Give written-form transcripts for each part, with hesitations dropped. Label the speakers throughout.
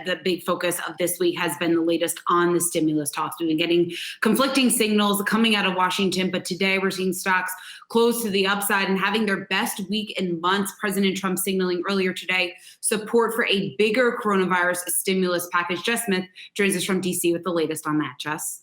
Speaker 1: the big focus of this week has been the latest on the stimulus talks. We've been getting conflicting signals coming out of Washington, but today we're seeing stocks close to the upside and having their best week in months. President Trump signaling earlier today support for a bigger coronavirus stimulus package. Jess Smith joins us from D.C. with the latest on that. Jess?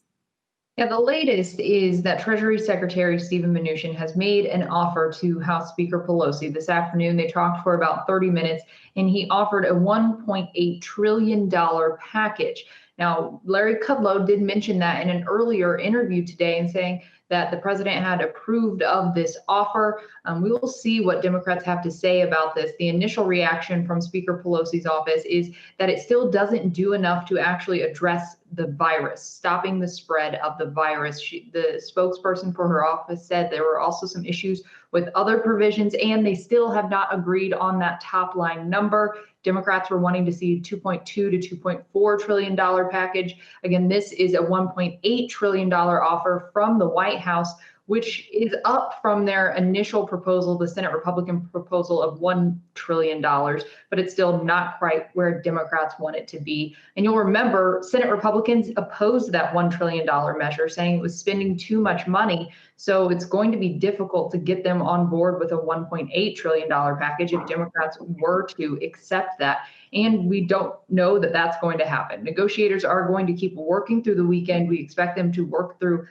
Speaker 2: Yeah, the latest is that Treasury Secretary Steven Mnuchin has made an offer to House Speaker Pelosi. This afternoon, they talked for about 30 minutes, and he offered a $1.8 trillion package. Now, Larry Kudlow did mention that in an earlier interview today and saying that the president had approved of this offer. We will see what Democrats have to say about this. The initial reaction from Speaker Pelosi's office is that it still doesn't do enough to actually address the virus, stopping the spread of the virus. The spokesperson for her office said there were also some issues with other provisions, and they still have not agreed on that top line number. Democrats were wanting to see $2.2 to $2.4 trillion package. Again, this is a $1.8 trillion offer from the White House, which is up from their initial proposal, the Senate Republican proposal of $1 trillion, but it's still not quite where Democrats want it to be. And you'll remember Senate Republicans opposed that $1 trillion measure, saying it was spending too much money. So it's going to be difficult to get them on board with a $1.8 trillion package if Democrats were to accept that. And we don't know that that's going to happen. Negotiators are going to keep working through the weekend. We expect them to work through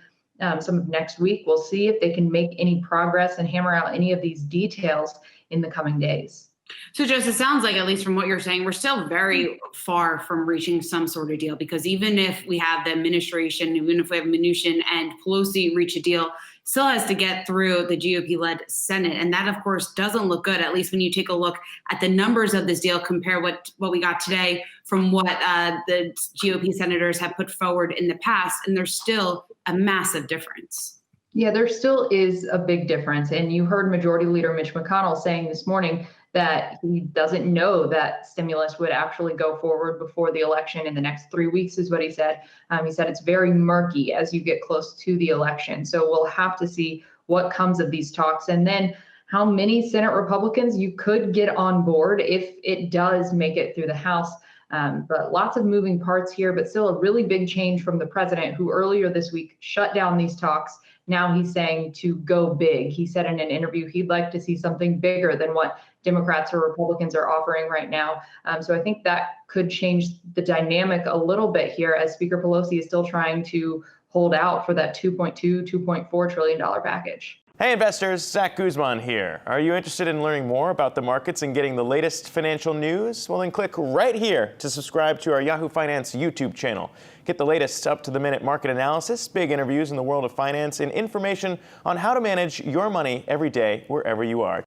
Speaker 2: some of next week. We'll see if they can make any progress and hammer out any of these details in the coming days.
Speaker 1: So, Jess, it sounds like, at least from what you're saying, we're still very far from reaching some sort of deal, because even if we have the administration, even if we have Mnuchin and Pelosi reach a deal, still has to get through the GOP-led Senate. And that, of course, doesn't look good, at least when you take a look at the numbers of this deal, compare what we got today from what the GOP senators have put forward in the past. And there's still a massive difference.
Speaker 2: Yeah, there still is a big difference. And you heard Majority Leader Mitch McConnell saying this morning that he doesn't know that stimulus would actually go forward before the election in the next 3 weeks, is what he said. He said it's very murky as you get close to the election. So we'll have to see what comes of these talks, and then how many Senate Republicans you could get on board if it does make it through the House. But lots of moving parts here, but still a really big change from the president, who earlier this week shut down these talks. Now he's saying to go big. He said in an interview he'd like to see something bigger than what Democrats or Republicans are offering right now. So I think that could change the dynamic a little bit here, as Speaker Pelosi is still trying to hold out for that $2.4 trillion package.
Speaker 3: Hey investors, Zach Guzman here. Are you interested in learning more about the markets and getting the latest financial news? Well, then click right here to subscribe to our Yahoo Finance YouTube channel. Get the latest up-to-the-minute market analysis, big interviews in the world of finance, and information on how to manage your money every day wherever you are.